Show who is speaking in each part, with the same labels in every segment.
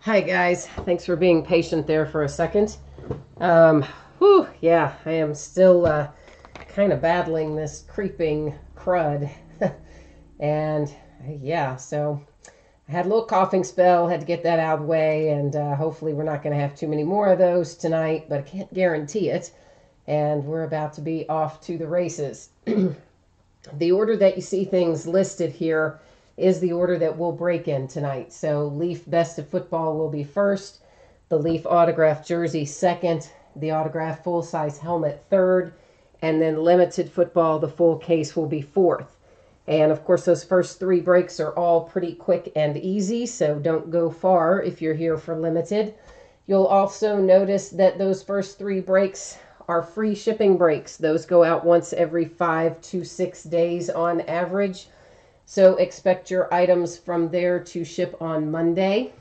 Speaker 1: Hi guys, thanks for being patient there for a second. Yeah, I am still kind of battling this creeping crud. And yeah, so I had a little coughing spell, had to get that out of the way, and hopefully we're not going to have too many more of those tonight, but I can't guarantee it. And we're about to be off to the races. The order that you see things listed here is the order that we'll break in tonight. So Leaf Best of Football will be first, the Leaf Autograph Jersey second, the Autograph Full-Size Helmet third, and then Limited Football, the full case, will be fourth. And of course, those first three breaks are all pretty quick and easy, so don't go far if you're here for Limited. You'll also notice that those first three breaks are free shipping breaks. Those go out once every 5 to 6 days on average. So expect your items from there to ship on Monday.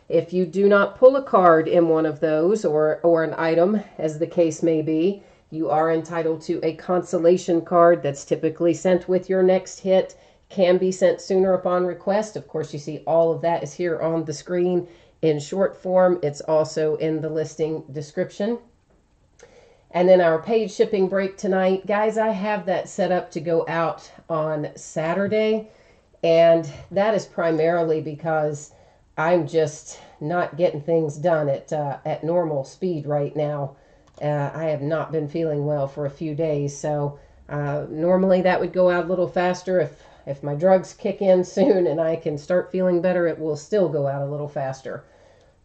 Speaker 1: If you do not pull a card in one of those, or an item, as the case may be, you are entitled to a consolation card that's typically sent with your next hit, can be sent sooner upon request. Of course, you see all of that is here on the screen in short form. It's also in the listing description. And then our paid shipping break tonight. Guys, I have that set up to go out on Saturday. And that is primarily because I'm just not getting things done at normal speed right now. I have not been feeling well for a few days. So normally that would go out a little faster. If my drugs kick in soon and I can start feeling better, it will still go out a little faster.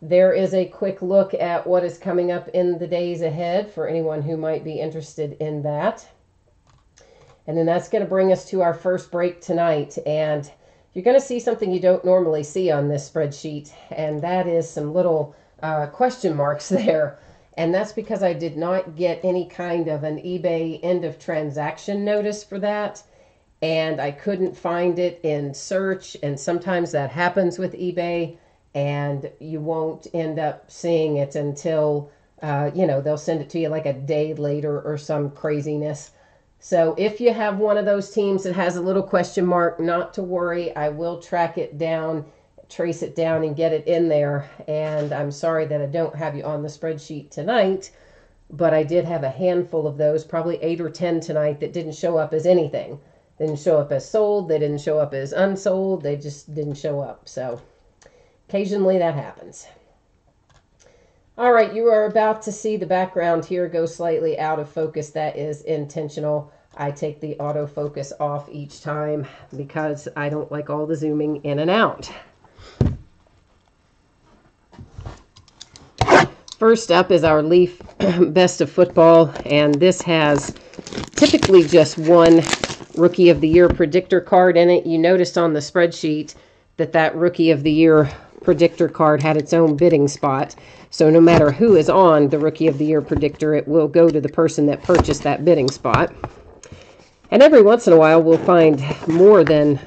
Speaker 1: There is a quick look at what is coming up in the days ahead for anyone who might be interested in that. And then that's going to bring us to our first break tonight. And you're going to see something you don't normally see on this spreadsheet, and that is some little question marks there. And that's because I did not get any kind of an eBay end of transaction notice for that. And I couldn't find it in search. And sometimes that happens with eBay. And you won't end up seeing it until, they'll send it to you like a day later or some craziness. So if you have one of those teams that has a little question mark, not to worry. I will track it down, trace it down, and get it in there. And I'm sorry that I don't have you on the spreadsheet tonight, but I did have a handful of those, probably 8 or 10 tonight, that didn't show up as anything. They didn't show up as sold. They didn't show up as unsold. They just didn't show up. So occasionally that happens. All right, you are about to see the background here go slightly out of focus. That is intentional. I take the autofocus off each time because I don't like all the zooming in and out. First up is our Leaf Best of Football, and this has typically just one Rookie of the Year predictor card in it. You noticed on the spreadsheet that Rookie of the Year predictor card had its own bidding spot. So no matter who is on the Rookie of the Year predictor, it will go to the person that purchased that bidding spot. And every once in a while, we'll find more than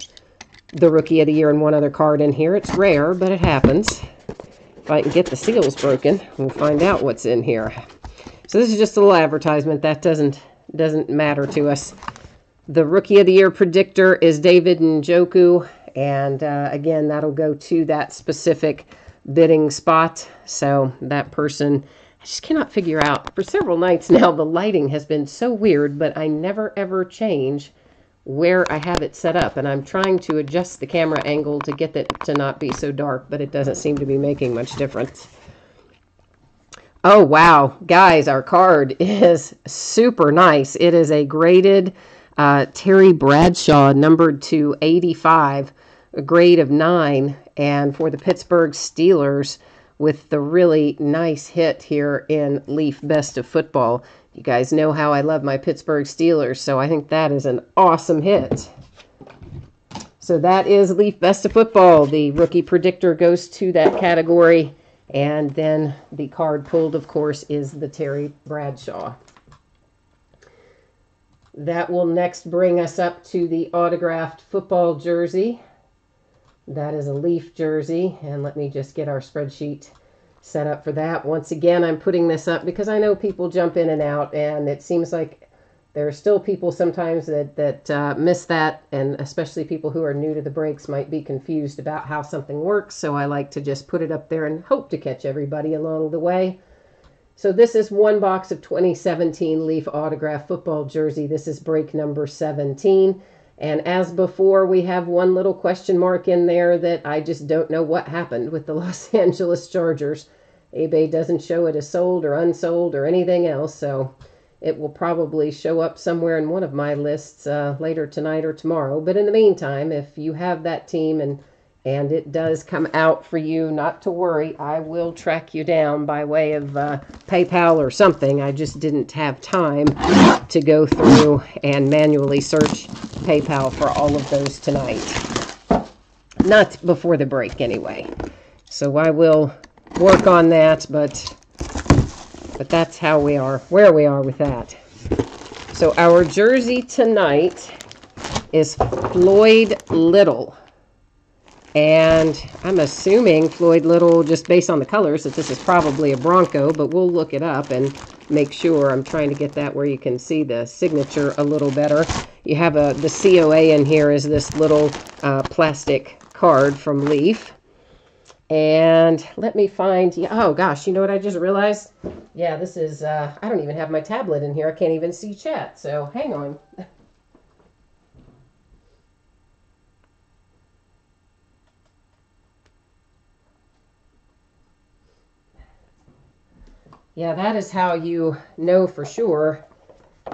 Speaker 1: the Rookie of the Year and one other card in here. It's rare, but it happens. If I can get the seals broken, we'll find out what's in here. So this is just a little advertisement. That doesn't matter to us. The Rookie of the Year predictor is David Njoku. And again, that'll go to that specific bidding spot. So that person, I just cannot figure out. For several nights now, the lighting has been so weird, but I never ever change where I have it set up. And I'm trying to adjust the camera angle to get it to not be so dark, but it doesn't seem to be making much difference. Oh, wow. Guys, our card is super nice. It is a graded Terry Bradshaw, numbered to 85. A grade of 9, and for the Pittsburgh Steelers with the really nice hit here in Leaf Best of Football. You guys know how I love my Pittsburgh Steelers, so I think that is an awesome hit. So that is Leaf Best of Football. The rookie predictor goes to that category, and then the card pulled, of course, is the Terry Bradshaw. That will next bring us up to the autographed football jersey. That is a Leaf jersey, and let me just get our spreadsheet set up for that. Once again, I'm putting this up because I know people jump in and out, and it seems like there are still people sometimes that miss that, and especially people who are new to the breaks might be confused about how something works. So I like to just put it up there and hope to catch everybody along the way. So this is one box of 2017 Leaf Autograph Football Jersey. This is break number 17. And as before, we have one little question mark in there that I just don't know what happened with the Los Angeles Chargers. eBay doesn't show it as sold or unsold or anything else, so it will probably show up somewhere in one of my lists later tonight or tomorrow. But in the meantime, if you have that team and it does come out for you, not to worry. I will track you down by way of PayPal or something. I just didn't have time to go through and manually search PayPal for all of those tonight. Not before the break, anyway. So I will work on that, but that's how we are, where we are with that. So our jersey tonight is Floyd Little. And I'm assuming Floyd Little, just based on the colors, that this is probably a Bronco, but we'll look it up and make sure. I'm trying to get that where you can see the signature a little better. You have the COA in here is this little plastic card from Leaf. And let me find, oh gosh, you know what I just realized? Yeah, this is, I don't even have my tablet in here. I can't even see chat, so hang on. Yeah, that is how you know for sure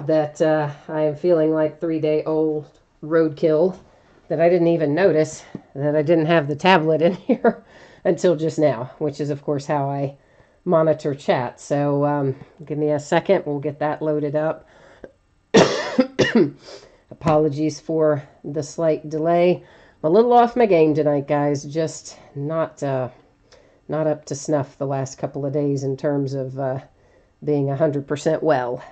Speaker 1: that I am feeling like 3-day-old roadkill, that I didn't even notice that I didn't have the tablet in here until just now, which is, of course, how I monitor chat. So give me a second. We'll get that loaded up. Apologies for the slight delay. I'm a little off my game tonight, guys. Just not up to snuff the last couple of days in terms of being 100% well.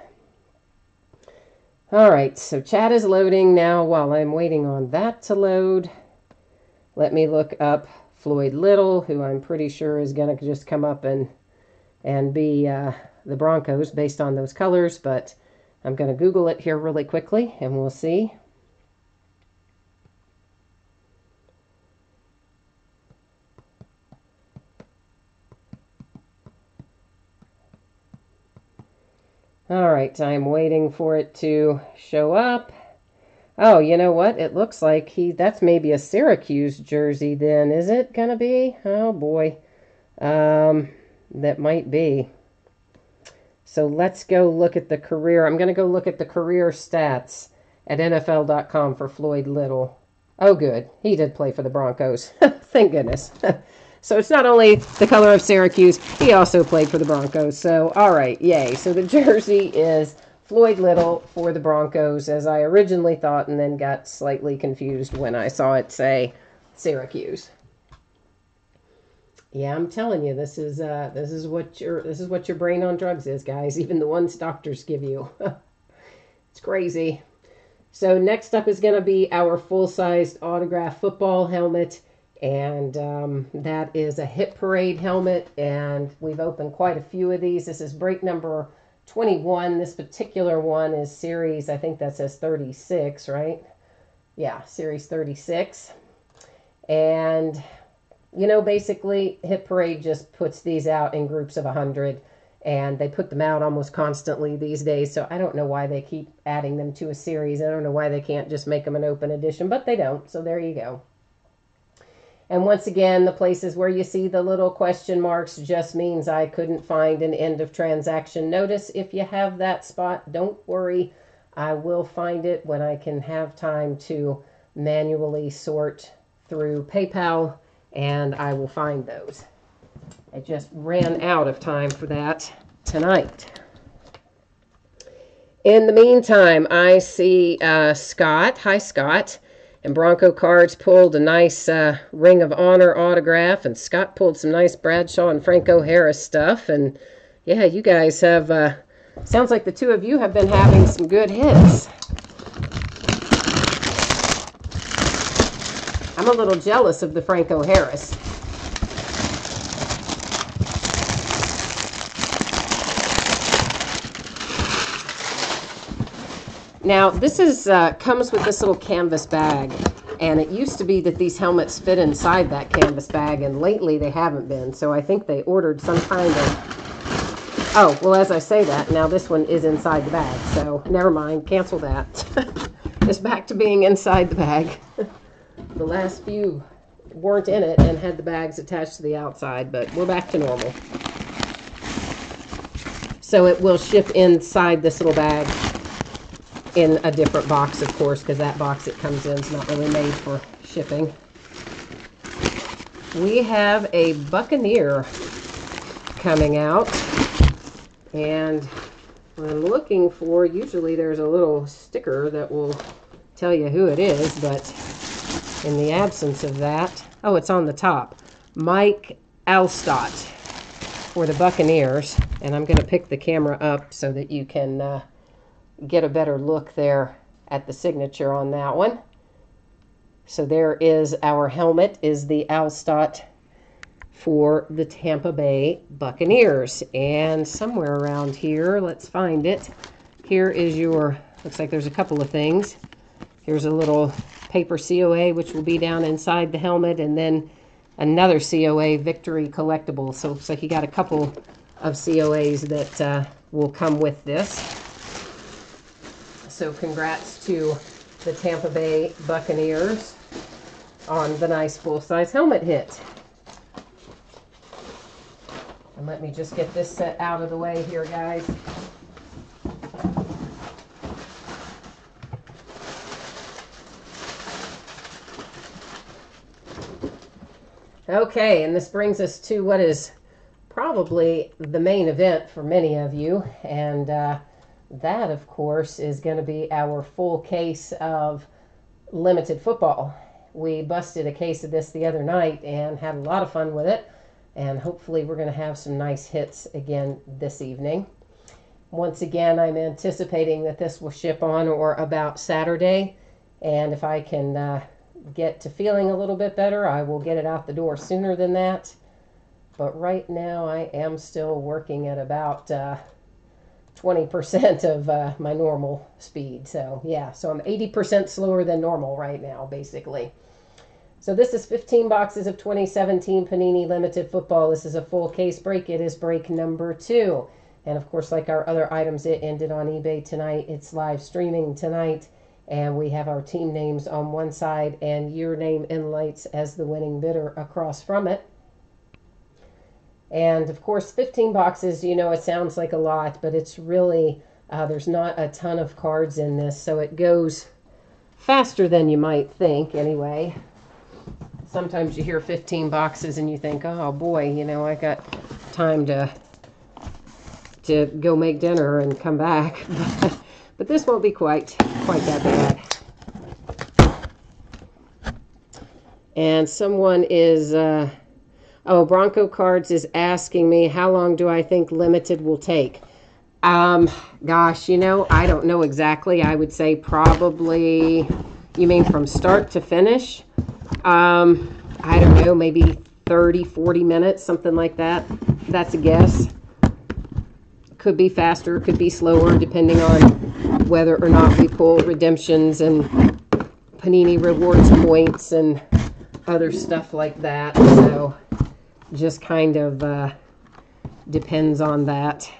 Speaker 1: All right, so chat is loading now. While I'm waiting on that to load, let me look up Floyd Little, who I'm pretty sure is going to just come up and be the Broncos based on those colors, but I'm going to Google it here really quickly, and we'll see. All right, I'm waiting for it to show up. Oh, you know what? It looks like that's maybe a Syracuse jersey then. Is it going to be? Oh, boy. That might be. So let's go look at the career. I'm going to go look at the career stats at NFL.com for Floyd Little. Oh, good. He did play for the Broncos. Thank goodness. So it's not only the color of Syracuse, he also played for the Broncos. So, all right, yay. So the jersey is Floyd Little for the Broncos, as I originally thought, and then got slightly confused when I saw it say Syracuse. Yeah, I'm telling you, this is what your brain on drugs is, guys. Even the ones doctors give you. It's crazy. So next up is going to be our full-sized autograph football helmet. And that is a Hit Parade helmet, and we've opened quite a few of these. This is break number 21. This particular one is series, I think that says 36, right? Yeah, series 36. And, you know, basically, Hit Parade just puts these out in groups of 100, and they put them out almost constantly these days, so I don't know why they keep adding them to a series. I don't know why they can't just make them an open edition, but they don't, so there you go. And once again, the places where you see the little question marks just means I couldn't find an end of transaction notice. If you have that spot, don't worry. I will find it when I can have time to manually sort through PayPal, and I will find those. I just ran out of time for that tonight. In the meantime, I see Scott. Hi, Scott. And Bronco Cards pulled a nice Ring of Honor autograph, and Scott pulled some nice Bradshaw and Franco Harris stuff. And yeah, you guys have, sounds like the two of you have been having some good hits. I'm a little jealous of the Franco Harris. Now, this is comes with this little canvas bag, and it used to be that these helmets fit inside that canvas bag, and lately they haven't been, so I think they ordered some kind of... Oh, well, as I say that, now this one is inside the bag, so never mind, cancel that. It's back to being inside the bag. The last few weren't in it and had the bags attached to the outside, but we're back to normal. So it will ship inside this little bag in a different box, of course, because that box it comes in is not really made for shipping. We have a Buccaneer coming out, and what I'm looking for, usually there's a little sticker that will tell you who it is, but in the absence of that, oh, it's on the top. Mike Alstott for the Buccaneers, and I'm going to pick the camera up so that you can get a better look there at the signature on that one. So there is our helmet, is the Alstott for the Tampa Bay Buccaneers. And somewhere around here, let's find it. Here is your, looks like there's a couple of things. Here's a little paper COA, which will be down inside the helmet, and then another COA Victory collectible. So it looks like you got a couple of COAs that will come with this. So congrats to the Tampa Bay Buccaneers on the nice full-size helmet hit. And let me just get this set out of the way here, guys. Okay, and this brings us to what is probably the main event for many of you, and that, of course, is going to be our full case of limited football. We busted a case of this the other night and had a lot of fun with it, and hopefully we're going to have some nice hits again this evening. Once again, I'm anticipating that this will ship on or about Saturday, and if I can get to feeling a little bit better, I will get it out the door sooner than that. But right now I am still working at about 20% of my normal speed. So yeah, so I'm 80% slower than normal right now, basically. So this is 15 boxes of 2017 Panini Limited Football. This is a full case break. It is break number 2. And of course, like our other items, it ended on eBay tonight. It's live streaming tonight. And we have our team names on one side and your name in lights as the winning bidder across from it. And of course, 15 boxes, you know, it sounds like a lot, but it's really, there's not a ton of cards in this, so it goes faster than you might think anyway. Sometimes you hear 15 boxes and you think, oh boy, you know, I got time to go make dinner and come back. But this won't be quite that bad. And someone is... Bronco Cards is asking me, how long do I think limited will take? Gosh, you know, I don't know exactly. I would say probably, you mean from start to finish? I don't know, maybe 30, 40 minutes, something like that. That's a guess. Could be faster, could be slower, depending on whether or not we pull redemptions and Panini Rewards points and other stuff like that. So just kind of depends on that.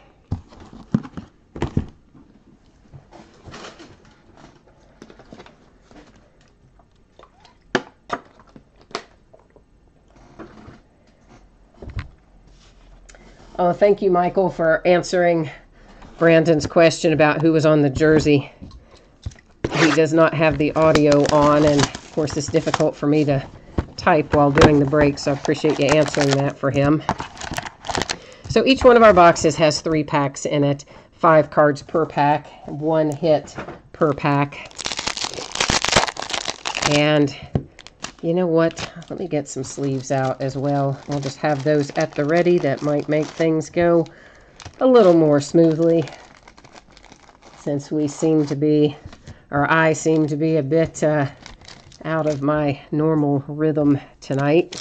Speaker 1: Oh, thank you, Michael, for answering Brandon's question about who was on the jersey. He does not have the audio on, and of course it's difficult for me to type while doing the break, so I appreciate you answering that for him. So each one of our boxes has 3 packs in it, 5 cards per pack, 1 hit per pack. And you know what? Let me get some sleeves out as well. I'll just have those at the ready. That might make things go a little more smoothly, since we seem to be, or I seem to be a bit out of my normal rhythm tonight.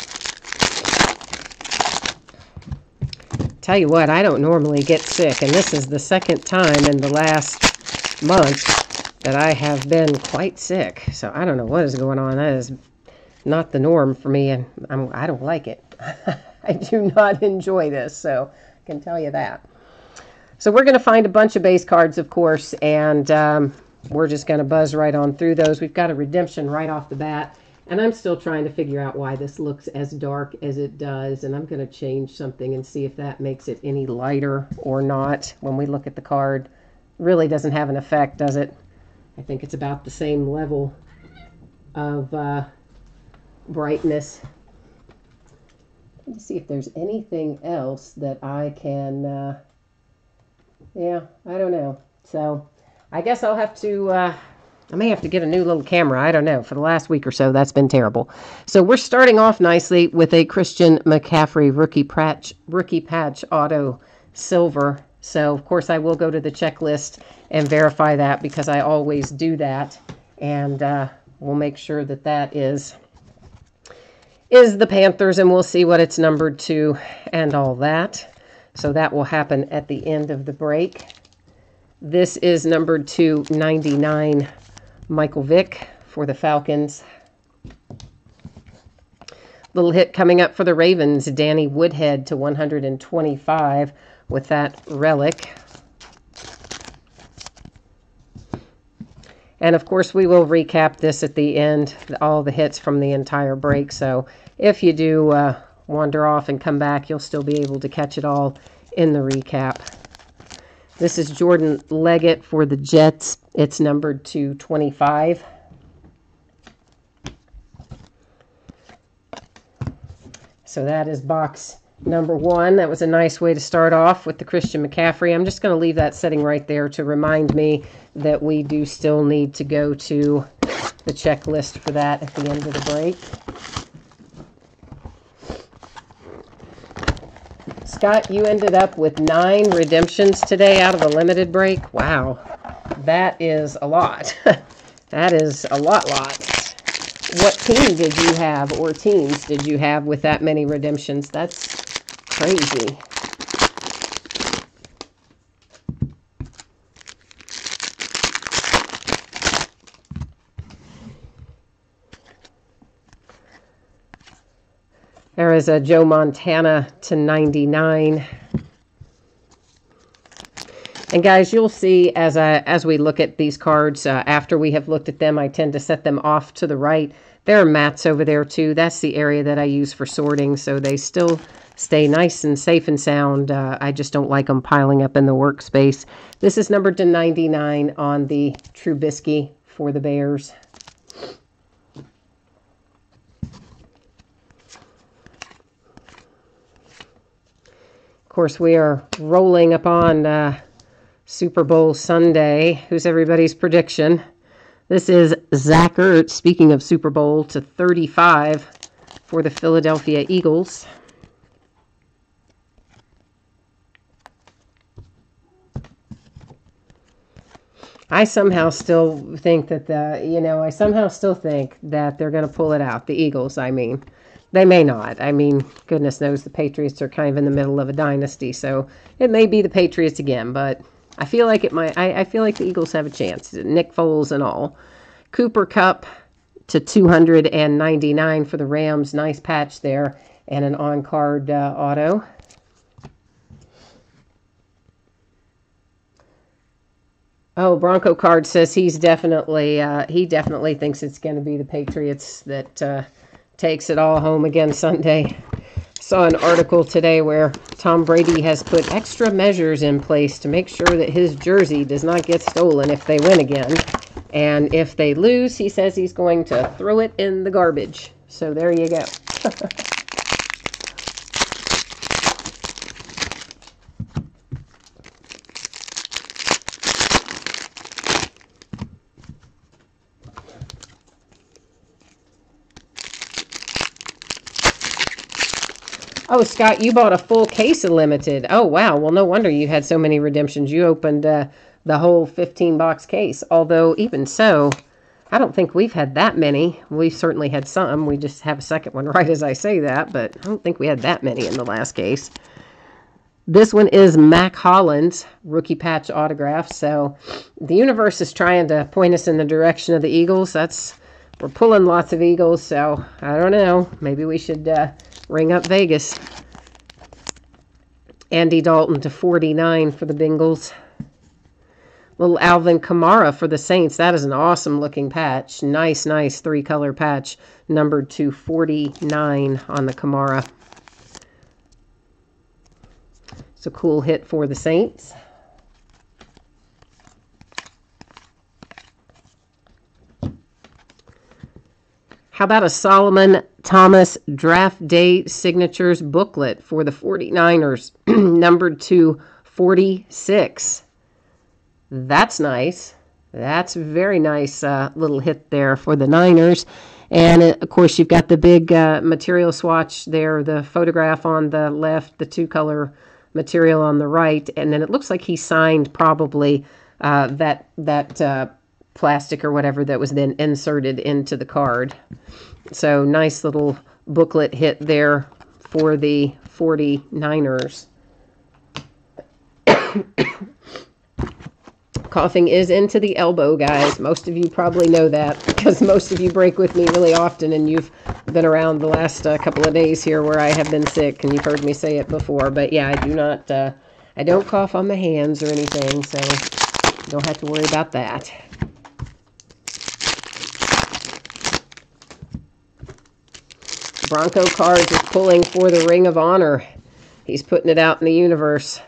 Speaker 1: Tell you what, I don't normally get sick, and this is the second time in the last month that I have been quite sick. So I don't know what is going on. That is not the norm for me, and I don't like it. I do not enjoy this, so I can tell you that. So we're going to find a bunch of base cards, of course, and we're just going to buzz right on through those. We've got a redemption right off the bat, and I'm still trying to figure out why this looks as dark as it does, and I'm going to change something and see if that makes it any lighter or not. When we look at the card, it really doesn't have an effect, does it? I think it's about the same level of brightness. Let me see if there's anything else that I can, yeah, I don't know. So I guess I'll have to, I may have to get a new little camera. I don't know. For the last week or so, that's been terrible. So we're starting off nicely with a Christian McCaffrey rookie patch auto silver. So, of course, I will go to the checklist and verify that because I always do that. And we'll make sure that that is the Panthers, and we'll see what it's numbered to and all that. So that will happen at the end of the break. This is numbered to 99, Michael Vick for the Falcons. Little hit coming up for the Ravens, Danny Woodhead to 125 with that relic. And of course, we will recap this at the end, all the hits from the entire break. So if you do wander off and come back, you'll still be able to catch it all in the recap. This is Jordan Leggett for the Jets. It's numbered to 25. So that is box number 1. That was a nice way to start off with the Christian McCaffrey. I'm just going to leave that sitting right there to remind me that we do still need to go to the checklist for that at the end of the break. Scott, you ended up with 9 redemptions today out of the limited break. Wow, that is a lot. That is a lot. What team did you have, or teams did you have with that many redemptions? That's crazy. There is a Joe Montana to 99. And guys, you'll see as we look at these cards, after we have looked at them, I tend to set them off to the right. There are mats over there too. That's the area that I use for sorting, so they still stay nice and safe and sound. I just don't like them piling up in the workspace. This is numbered to 99 on the Trubisky for the Bears. Of course, we are rolling upon Super Bowl Sunday. Who's everybody's prediction? This is Zach Ertz, speaking of Super Bowl, to 35 for the Philadelphia Eagles. I somehow still think that they're going to pull it out. The Eagles, I mean. They may not. I mean, goodness knows the Patriots are kind of in the middle of a dynasty, so it may be the Patriots again, but I feel like it might. I feel like the Eagles have a chance. Nick Foles and all. Cooper Kupp to 299 for the Rams. Nice patch there, and an on-card auto. Oh, Bronco Card says he definitely thinks it's going to be the Patriots that takes it all home again Sunday. Saw an article today where Tom Brady has put extra measures in place to make sure that his jersey does not get stolen if they win again. And if they lose, he says he's going to throw it in the garbage. So there you go. Oh, Scott, you bought a full case of limited. Oh, wow. Well, no wonder you had so many redemptions. You opened the whole 15-box case. Although, even so, I don't think we've had that many. We've certainly had some. We just have a second one right as I say that, but I don't think we had that many in the last case. This one is Mac Hollins, rookie patch autograph. So the universe is trying to point us in the direction of the Eagles. We're pulling lots of Eagles, so I don't know. Maybe we should ring up Vegas. Andy Dalton to 49 for the Bengals. Little Alvin Kamara for the Saints. That is an awesome looking patch. Nice 3-color patch. Numbered to 49 on the Kamara. It's a cool hit for the Saints. How about a Solomon Thomas Draft Day Signatures booklet for the 49ers, numbered to 46. That's nice. That's a very nice little hit there for the Niners. And, of course, you've got the big material swatch there, the photograph on the left, the 2-color material on the right. And then it looks like he signed probably that plastic or whatever that was then inserted into the card. So nice little booklet hit there for the 49ers. Coughing is into the elbow, guys. Most of you probably know that because most of you break with me really often, and you've been around the last couple of days here where I have been sick, and you've heard me say it before. But yeah, I don't cough on my hands or anything, so you don't have to worry about that. Bronco Cards is pulling for the Ring of Honor. He's putting it out in the universe.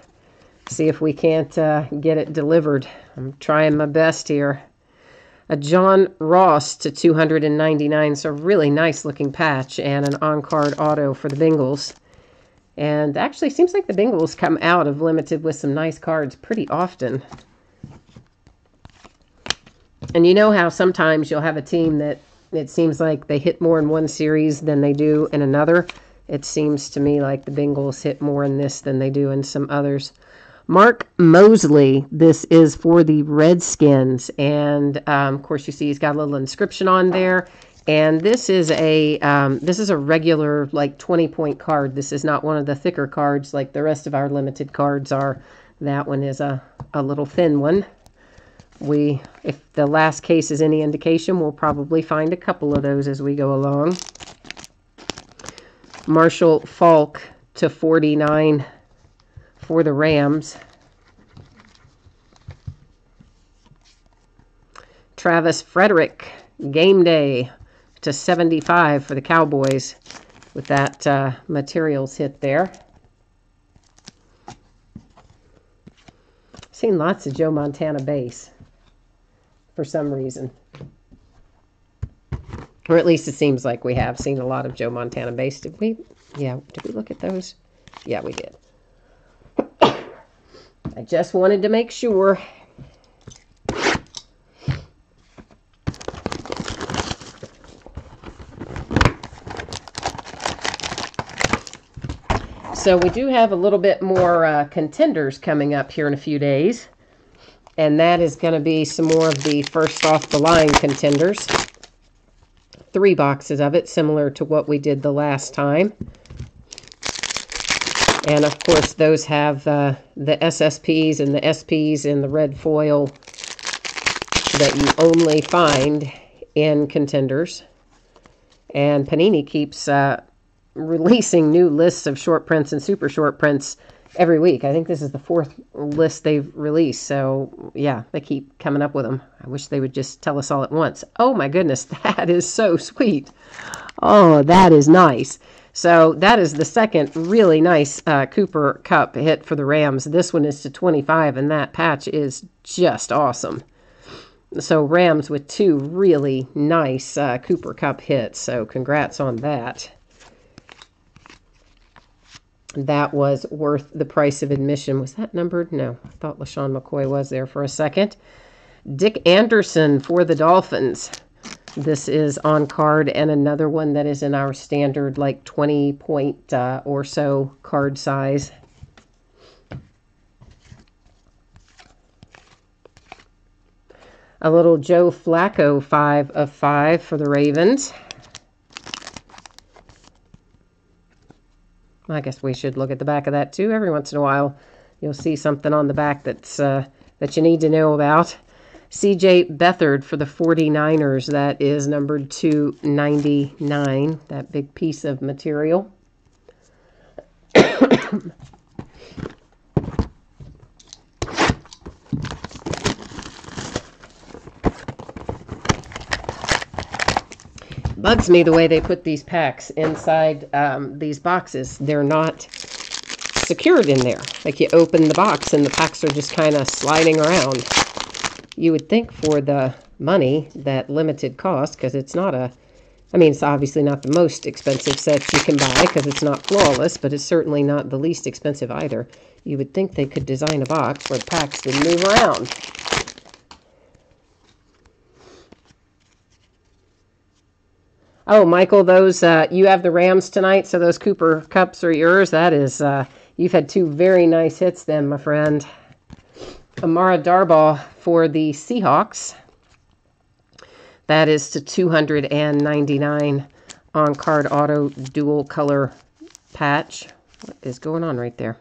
Speaker 1: See if we can't get it delivered. I'm trying my best here. A John Ross to 299. So really nice looking patch and an on-card auto for the Bengals. And actually seems like the Bengals come out of limited with some nice cards pretty often. And you know how sometimes you'll have a team that it seems like they hit more in one series than they do in another. It seems to me like the Bengals hit more in this than they do in some others. Mark Mosley, this is for the Redskins. And, of course, you see he's got a little inscription on there. And this is a regular, like, 20-point card. This is not one of the thicker cards like the rest of our limited cards are. That one is a little thin one. If the last case is any indication, we'll probably find a couple of those as we go along. Marshall Faulk to 49 for the Rams. Travis Frederick, game day to 75 for the Cowboys with that materials hit there. Seen lots of Joe Montana base for some reason. Or at least it seems like we have seen a lot of Joe Montana base. Did we look at those? Yeah, we did. I just wanted to make sure. So we do have a little bit more contenders coming up here in a few days. And that is going to be some more of the first off the line contenders. 3 boxes of it, similar to what we did the last time. And of course, those have the SSPs and the SPs in the red foil that you only find in contenders. And Panini keeps releasing new lists of short prints and super short prints every week. I think this is the 4th list they've released. So, yeah, they keep coming up with them. I wish they would just tell us all at once. Oh, my goodness, that is so sweet. Oh, that is nice. So that is the second really nice Cooper Kupp hit for the Rams. This one is to 25, and that patch is just awesome. So Rams with 2 really nice Cooper Kupp hits. So congrats on that. That was worth the price of admission. Was that numbered? No. I thought LaShawn McCoy was there for a second. Dick Anderson for the Dolphins. This is on card, and another one that is in our standard, like 20-point or so card size. A little Joe Flacco 5 of 5 for the Ravens. I guess we should look at the back of that too. Every once in a while, you'll see something on the back that's that you need to know about. C.J. Beathard for the 49ers. That is numbered 299, that big piece of material. Bugs me the way they put these packs inside these boxes. They're not secured in there. Like you open the box and the packs are just kind of sliding around. You would think for the money, that limited cost, because it's not a, I mean, it's obviously not the most expensive set you can buy because it's not flawless, but it's certainly not the least expensive either. You would think they could design a box where the packs didn't move around. Oh, Michael, those you have the Rams tonight, so those Cooper Cups are yours. That is, you've had two very nice hits then, my friend. Amara Darbaugh for the Seahawks. That is to 299 on card auto dual color patch. What is going on right there?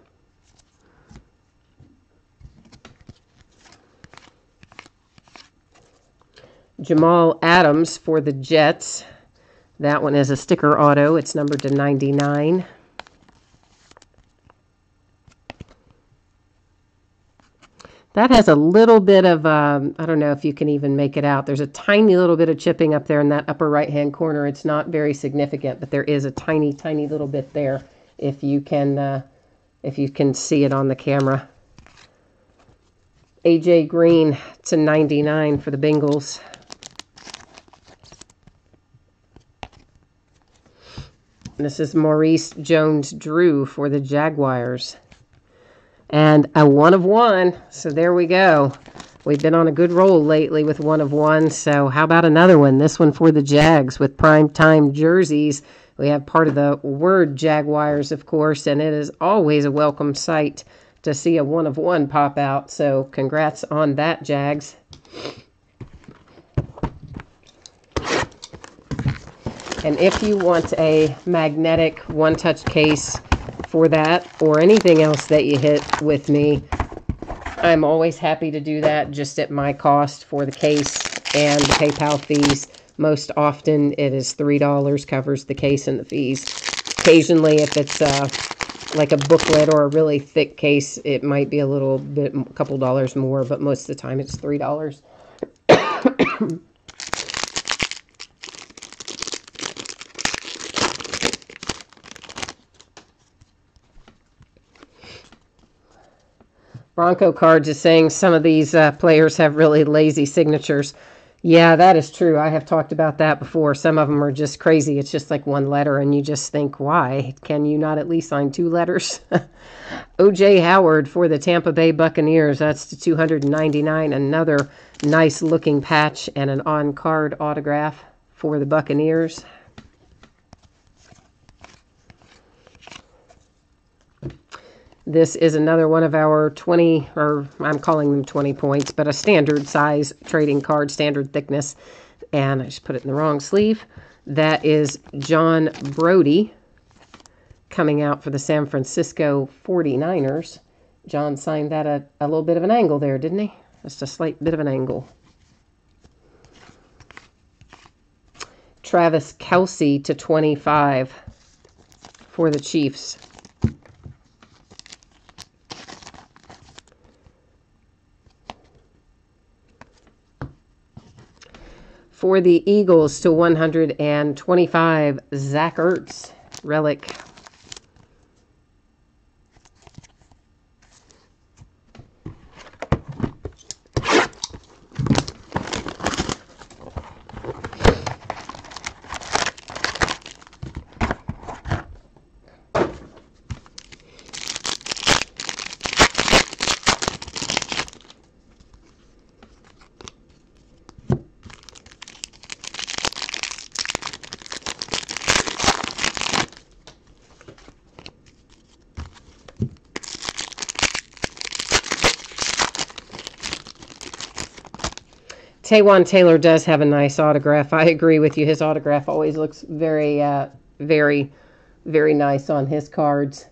Speaker 1: Jamal Adams for the Jets. That one is a sticker auto. It's numbered to 99. That has a little bit of, I don't know if you can even make it out. There's a tiny little bit of chipping up there in that upper right-hand corner. It's not very significant, but there is a tiny, tiny little bit there if you can see it on the camera. A.J. Green to 99 for the Bengals. This is Maurice Jones-Drew for the Jaguars. And a 1 of 1. So there we go. We've been on a good roll lately with 1 of 1. So how about another one? This one for the Jags with primetime jerseys. We have part of the word Jaguars, of course, and it is always a welcome sight to see a 1 of 1 pop out. So congrats on that, Jags. And if you want a magnetic one-touch case for that or anything else that you hit with me, I'm always happy to do that just at my cost for the case and the PayPal fees. Most often it is $3, covers the case and the fees. Occasionally if it's like a booklet or a really thick case, it might be a little bit, a couple dollars more, but most of the time it's $3. Bronco Cards is saying some of these players have really lazy signatures. Yeah, that is true. I have talked about that before. Some of them are just crazy. It's just like one letter, and you just think, why? Can you not at least sign 2 letters? O.J. Howard for the Tampa Bay Buccaneers. That's to 299. Another nice-looking patch and an on-card autograph for the Buccaneers. This is another one of our 20, or I'm calling them 20 points, but a standard size trading card, standard thickness. And I just put it in the wrong sleeve. That is John Brody coming out for the San Francisco 49ers. John signed that at a little bit of an angle there, didn't he? Just a slight bit of an angle. Travis Kelce to 25 for the Chiefs. For the Eagles to 125, Zach Ertz, relic. Taywan Taylor does have a nice autograph. I agree with you. His autograph always looks very, very very nice on his cards.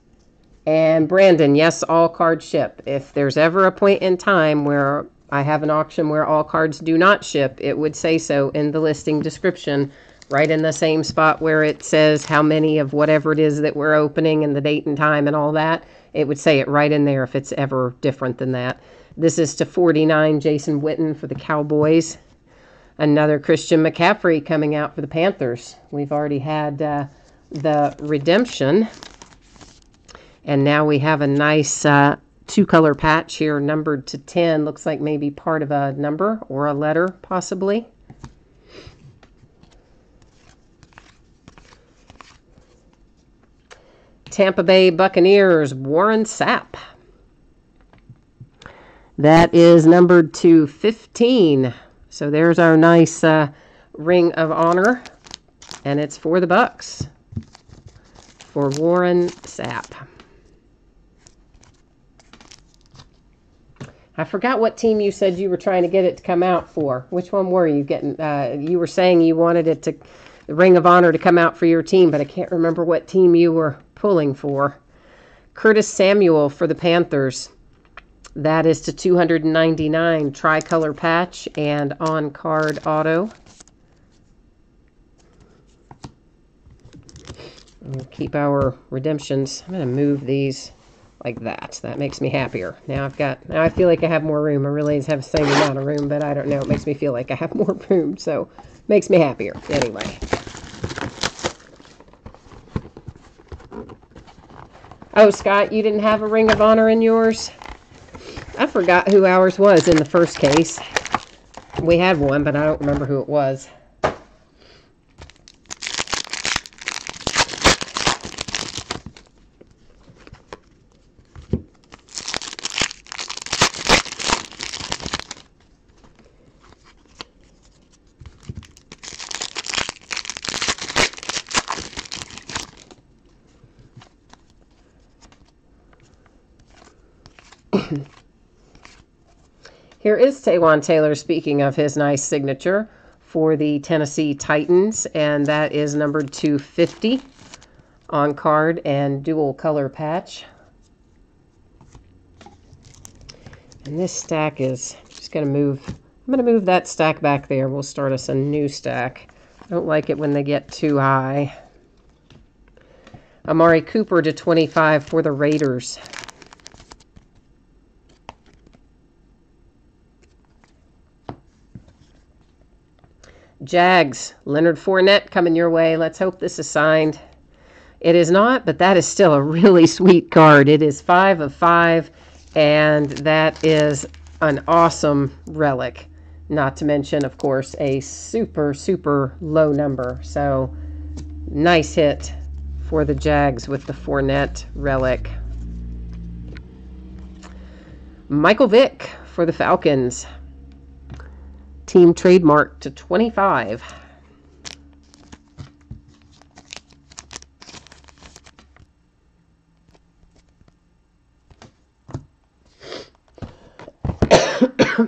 Speaker 1: And Brandon, yes, all cards ship. If there's ever a point in time where I have an auction where all cards do not ship, it would say so in the listing description, right in the same spot where it says how many of whatever it is that we're opening and the date and time and all that. It would say it right in there if it's ever different than that. This is to 49, Jason Witten for the Cowboys. Another Christian McCaffrey coming out for the Panthers. We've already had the redemption. And now we have a nice two-color patch here, numbered to 10. Looks like maybe part of a number or a letter, possibly. Tampa Bay Buccaneers, Warren Sapp. That is numbered to 15. So there's our nice Ring of Honor. And it's for the Bucks. For Warren Sapp. I forgot what team you said you were trying to get it to come out for. Which one were you getting? You were saying you wanted it to, the Ring of Honor to come out for your team, but I can't remember what team you were pulling for. Curtis Samuel for the Panthers. That is to 299, tricolor patch and on-card auto. We'll keep our redemptions. I'm going to move these like that. That makes me happier. Now I feel like I have more room. I really have the same amount of room, but I don't know. It makes me feel like I have more room, so makes me happier. Anyway. Oh, Scott, you didn't have a Ring of Honor in yours? I forgot who ours was in the first case. We had one, but I don't remember who it was. Here is Taywan Taylor speaking of his nice signature for the Tennessee Titans, and that is numbered to 50 on card and dual color patch. And this stack is just going to move. I'm going to move that stack back there. We'll start us a new stack. I don't like it when they get too high. Amari Cooper to 25 for the Raiders. Jags, Leonard Fournette coming your way. Let's hope this is signed. It is not, but that is still a really sweet card. It is 5 of 5, and that is an awesome relic. Not to mention, of course, a super, super low number. So, nice hit for the Jags with the Fournette relic. Michael Vick for the Falcons. Team trademark to 25.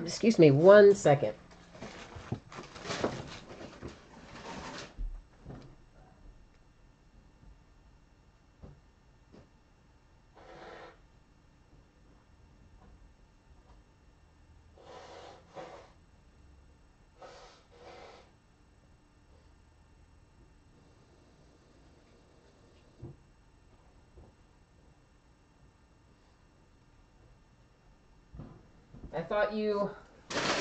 Speaker 1: Excuse me 1 second. I thought you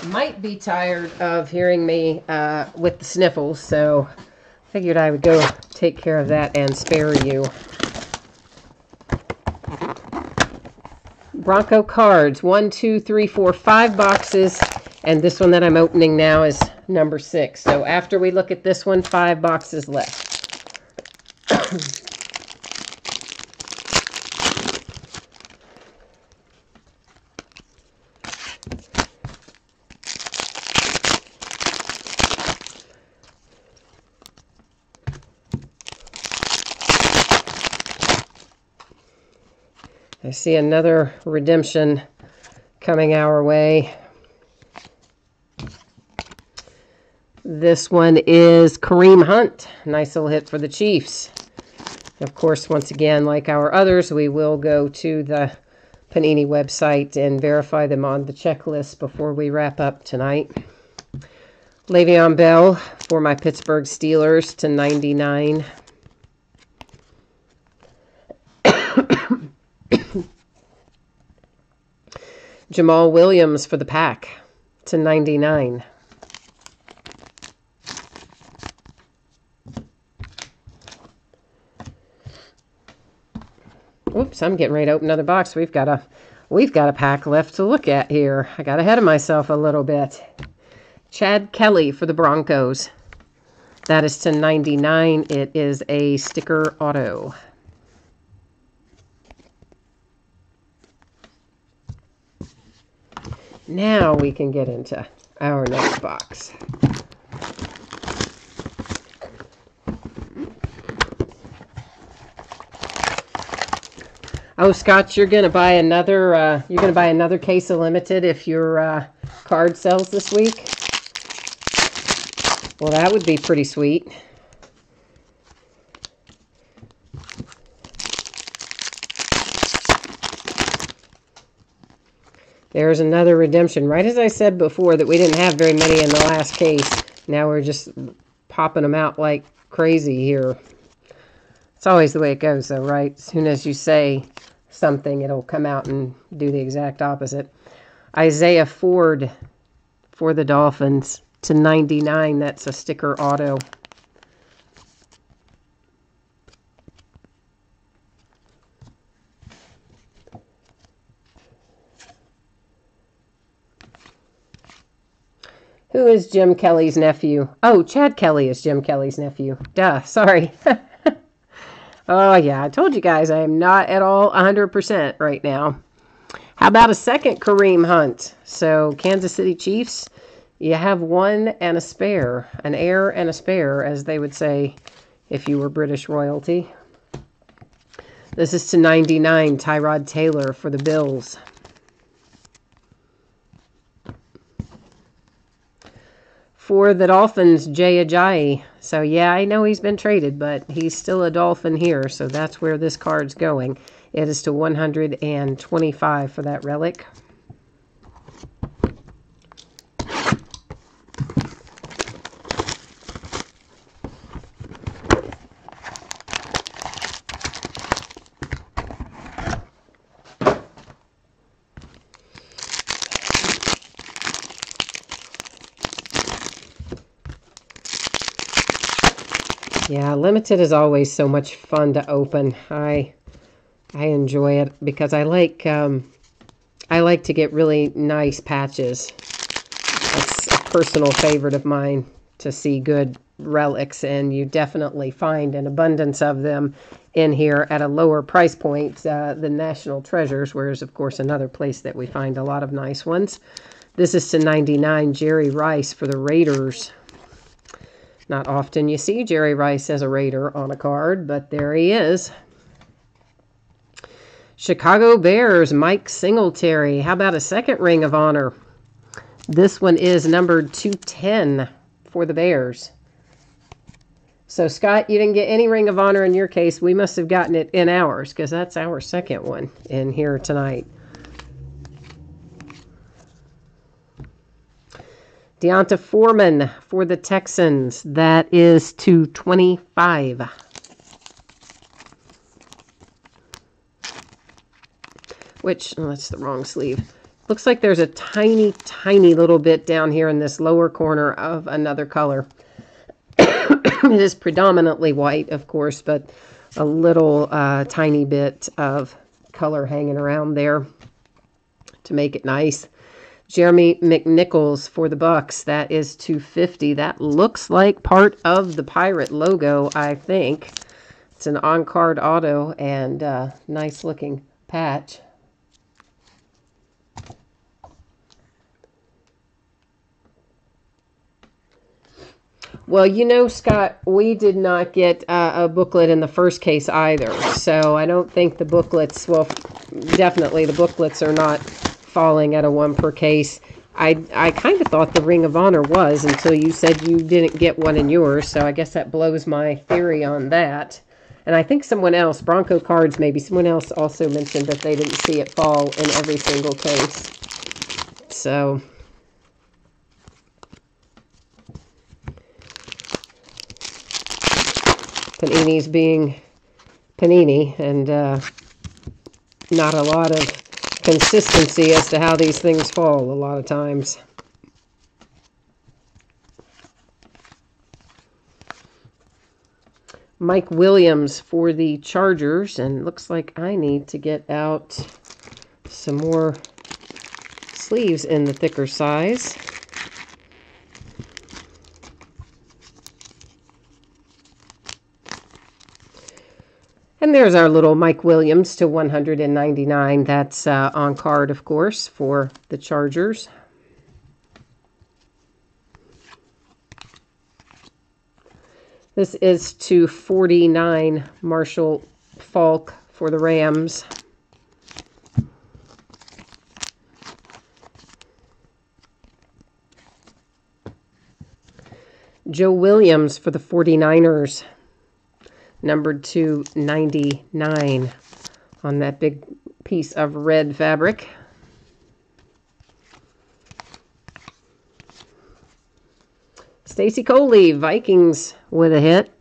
Speaker 1: might be tired of hearing me with the sniffles, so figured I would go take care of that and spare you. Bronco cards, 1, 2, 3, 4, 5 boxes, and this one that I'm opening now is number 6. So after we look at this one, 5 boxes left. I see another redemption coming our way. This one is Kareem Hunt. Nice little hit for the Chiefs. Of course, once again, like our others, we will go to the Panini website and verify them on the checklist before we wrap up tonight. Le'Veon Bell for my Pittsburgh Steelers to 99. Jamal Williams for the Pack to 99. Oops, I'm getting ready to open another box. We've got a pack left to look at here. I got ahead of myself a little bit. Chad Kelly for the Broncos. That is to 99. It is a sticker auto. Now we can get into our next box. Oh, Scott, you're gonna buy another case of limited if your card sells this week. Well, that would be pretty sweet. There's another redemption. Right as I said before that we didn't have very many in the last case. Now we're just popping them out like crazy here. It's always the way it goes, though, right? As soon as you say something, it'll come out and do the exact opposite. Isaiah Ford for the Dolphins to 99. That's a sticker auto. Who is Jim Kelly's nephew? Oh, Chad Kelly is Jim Kelly's nephew. Duh, sorry. Oh, yeah, I told you guys I am not at all 100% right now. How about a second Kareem Hunt? So, Kansas City Chiefs, you have one and a spare. An heir and a spare, as they would say if you were British royalty. This is to 99, Tyrod Taylor for the Bills. For the Dolphins, Jay Ajayi. So, yeah, I know he's been traded, but he's still a Dolphin here, so that's where this card's going. It is to 125 for that relic. Yeah, limited is always so much fun to open. I enjoy it because I like to get really nice patches. That's a personal favorite of mine, to see good relics, and you definitely find an abundance of them in here at a lower price point than National Treasures, whereas of course another place that we find a lot of nice ones. This is to 99, Jerry Rice for the Raiders. Not often you see Jerry Rice as a Raider on a card, but there he is. Chicago Bears, Mike Singletary. How about a second Ring of Honor? This one is numbered 210 for the Bears. So, Scott, you didn't get any Ring of Honor in your case. We must have gotten it in ours, because that's our second one in here tonight. Deonta Foreman for the Texans. That is to 25. Which, oh, that's the wrong sleeve. Looks like there's a tiny, tiny little bit down here in this lower corner of another color. It is predominantly white, of course, but a little tiny bit of color hanging around there to make it nice. Jeremy McNichols for the Bucks. That is $250. That looks like part of the Pirate logo, I think. It's an on-card auto and nice looking patch. Well, you know, Scott, we did not get a booklet in the first case either. So I don't think the booklets, well, definitely the booklets are not falling at a 1 per case. I kind of thought the Ring of Honor was until you said you didn't get one in yours, so I guess that blows my theory on that. And I think someone else, Bronco Cards, maybe someone else also mentioned that they didn't see it fall in every single case. So Panini's being Panini, and not a lot of consistency as to how these things fall a lot of times. Mike Williams for the Chargers, and looks like I need to get out some more sleeves in the thicker size. And there's our little Mike Williams to 199. That's on card, of course, for the Chargers. This is to 49, Marshall Faulk for the Rams. Joe Williams for the 49ers, numbered to 99 on that big piece of red fabric. Stacy Coley, Vikings with a hit,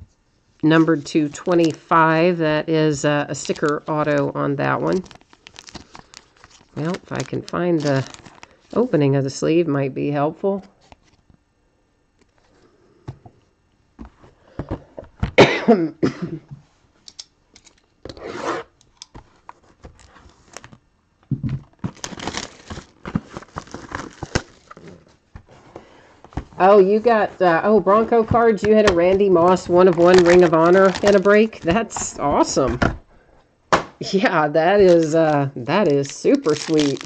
Speaker 1: numbered to 25. That is a sticker auto on that one. Well, if I can find the opening of the sleeve, might be helpful. Oh, you got, Bronco Cards. You had a Randy Moss 1/1 Ring of Honor in a break. That's awesome. Yeah, that is super sweet.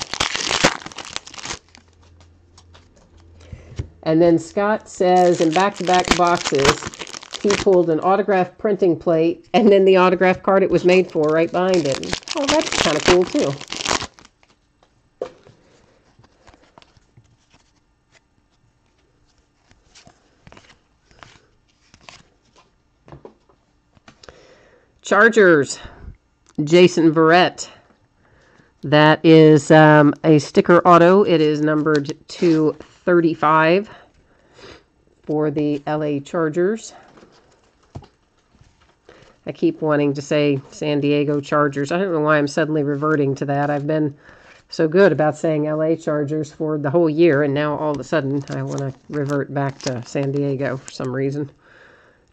Speaker 1: And then Scott says in back-to-back boxes, he pulled an autograph printing plate and then the autograph card it was made for right behind it. Oh, that's kind of cool, too. Chargers, Jason Verrett. That is a sticker auto. It is numbered to 35 for the LA Chargers. I keep wanting to say San Diego Chargers. I don't know why I'm suddenly reverting to that. I've been so good about saying LA Chargers for the whole year, and now all of a sudden I want to revert back to San Diego for some reason.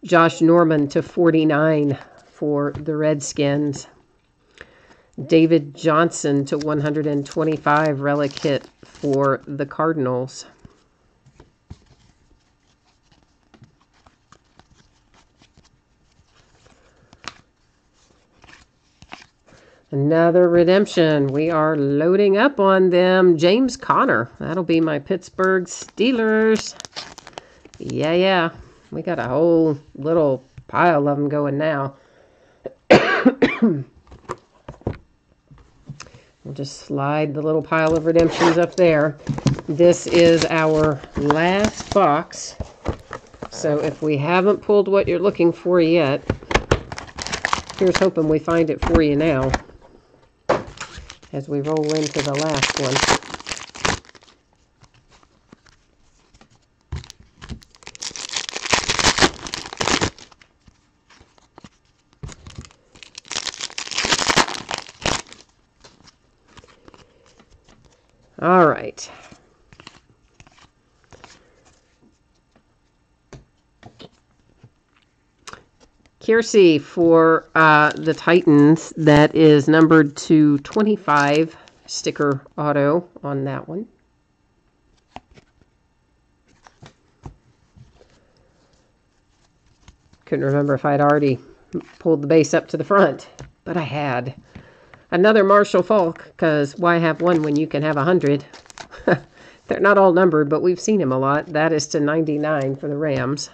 Speaker 1: Josh Norman to 49 for the Redskins. David Johnson to 125 relic hit for the Cardinals. Another redemption. We are loading up on them. James Conner. That'll be my Pittsburgh Steelers. Yeah. We got a whole little pile of them going now. We'll just slide the little pile of redemptions up there. This is our last box. So if we haven't pulled what you're looking for yet, here's hoping we find it for you now as we roll into the last one. All right. Kiersey for the Titans. That is numbered to 25. Sticker auto on that one. Couldn't remember if I'd already pulled the base up to the front, but I had. Another Marshall Faulk, because why have one when you can have 100? They're not all numbered, but we've seen him a lot. That is to 99 for the Rams.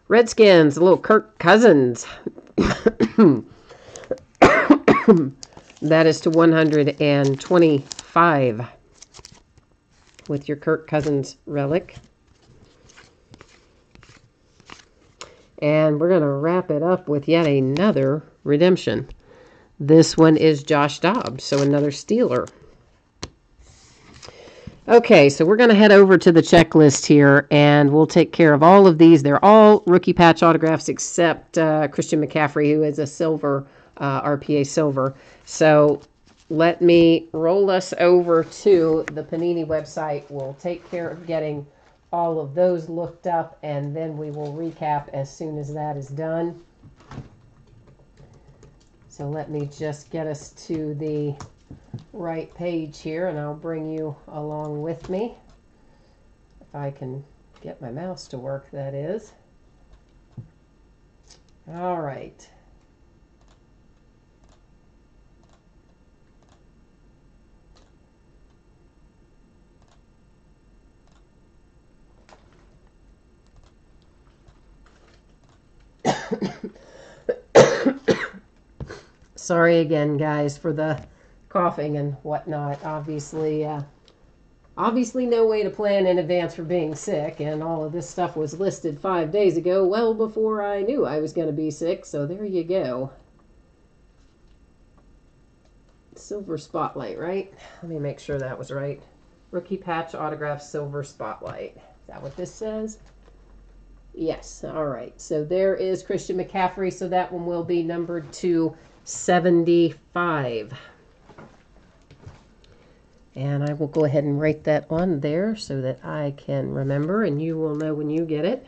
Speaker 1: Redskins, a little Kirk Cousins. That is to 125 with your Kirk Cousins relic. And we're going to wrap it up with yet another redemption. This one is Josh Dobbs, so another Steeler. Okay, so we're going to head over to the checklist here, and we'll take care of all of these. They're all rookie patch autographs except Christian McCaffrey, who is a silver, RPA silver. So let me roll us over to the Panini website. We'll take care of getting all of those looked up, and then we will recap as soon as that is done. So let me just get us to the right page here, and I'll bring you along with me. If I can get my mouse to work, that is. All right. Sorry again, guys, for the coughing and whatnot. Obviously no way to plan in advance for being sick, and all of this stuff was listed 5 days ago, well before I knew I was going to be sick, so there you go. Silver Spotlight, right? Let me make sure that was right. Rookie patch autograph Silver Spotlight. Is that what this says? Yes, all right. So there is Christian McCaffrey, so that one will be numbered to 75. And I will go ahead and write that on there so that I can remember, and you will know when you get it.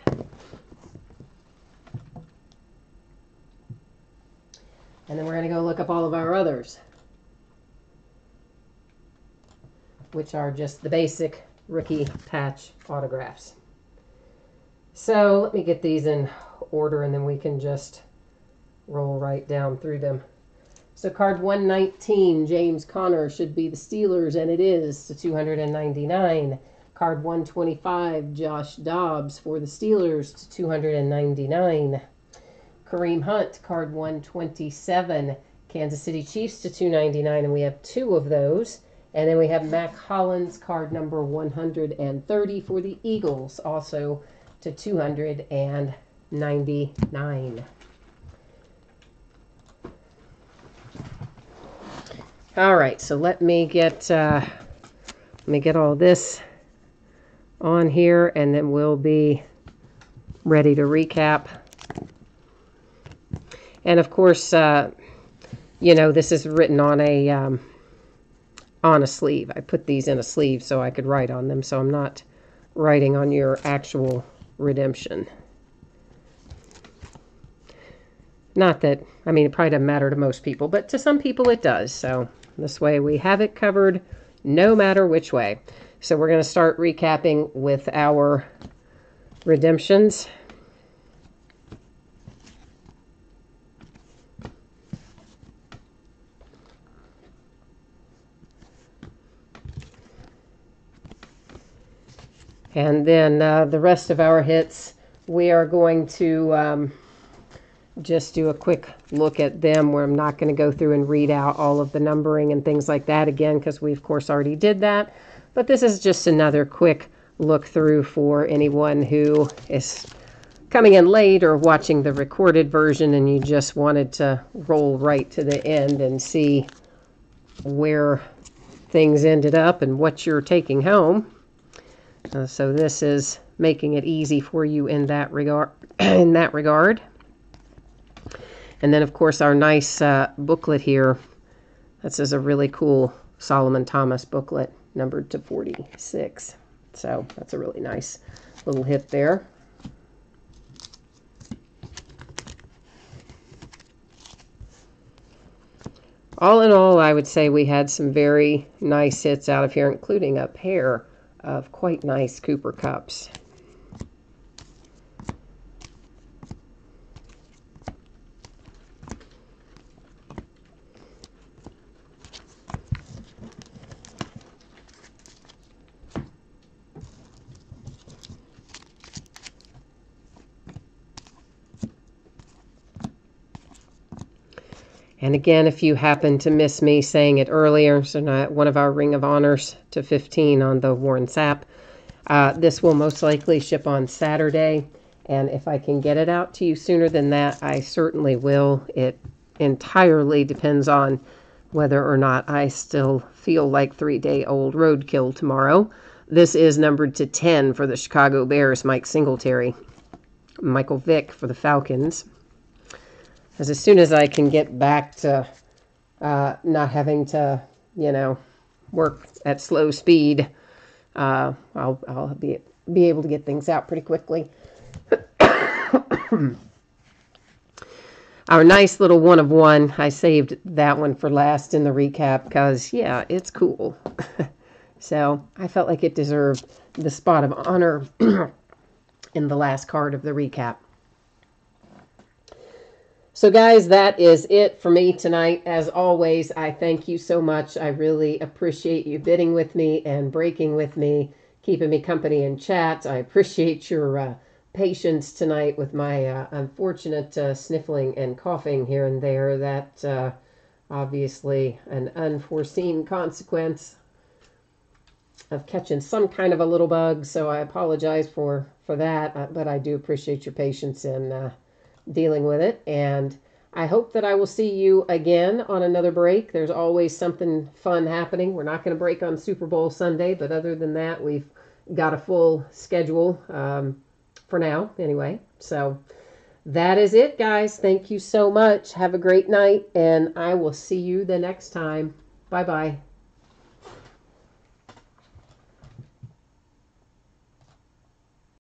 Speaker 1: And then we're going to go look up all of our others, which are just the basic rookie patch autographs. So let me get these in order, and then we can just roll right down through them. So card 119, James Conner, should be the Steelers, and it is to 299. Card 125, Josh Dobbs for the Steelers to 299. Kareem Hunt, card 127, Kansas City Chiefs to 299, and we have two of those. And then we have Mac Hollins, card number 130 for the Eagles, also to 299. All right, so let me get all this on here, and then we'll be ready to recap. And of course, you know, this is written on a sleeve. I put these in a sleeve so I could write on them, so I'm not writing on your actual redemption. Not that, I mean, it probably doesn't matter to most people, but to some people it does. So this way we have it covered no matter which way. So we're going to start recapping with our redemptions. And then the rest of our hits, we are going to just do a quick look at them, where I'm not going to go through and read out all of the numbering and things like that again, because we, of course, already did that. But this is just another quick look through for anyone who is coming in late or watching the recorded version and you just wanted to roll right to the end and see where things ended up and what you're taking home. So this is making it easy for you in that regard. And then, of course, our nice booklet here. This is a really cool Solomon Thomas booklet, numbered to 46. So that's a really nice little hit there. All in all, I would say we had some very nice hits out of here, including a pair of quite nice Cooper Cups. And again, if you happen to miss me saying it earlier, so not one of our Ring of Honors to 15 on the Warren Sapp, this will most likely ship on Saturday. And if I can get it out to you sooner than that, I certainly will. It entirely depends on whether or not I still feel like 3-day-old roadkill tomorrow. This is numbered to 10 for the Chicago Bears, Mike Singletary. Michael Vick for the Falcons. As soon as I can get back to not having to, work at slow speed, I'll be able to get things out pretty quickly. Our nice little 1 of 1, I saved that one for last in the recap because, yeah, it's cool. So I felt like it deserved the spot of honor in the last card of the recap. So guys, that is it for me tonight. As always, I thank you so much. I really appreciate you bidding with me and breaking with me, keeping me company in chat. I appreciate your patience tonight with my unfortunate sniffling and coughing here and there. That obviously an unforeseen consequence of catching some kind of a little bug, so I apologize for that, but I do appreciate your patience in dealing with it, and I hope that I will see you again on another break. There's always something fun happening. We're not going to break on Super Bowl Sunday, but other than that, we've got a full schedule for now anyway. So that is it, guys. Thank you so much. Have a great night, and I will see you the next time. Bye-bye.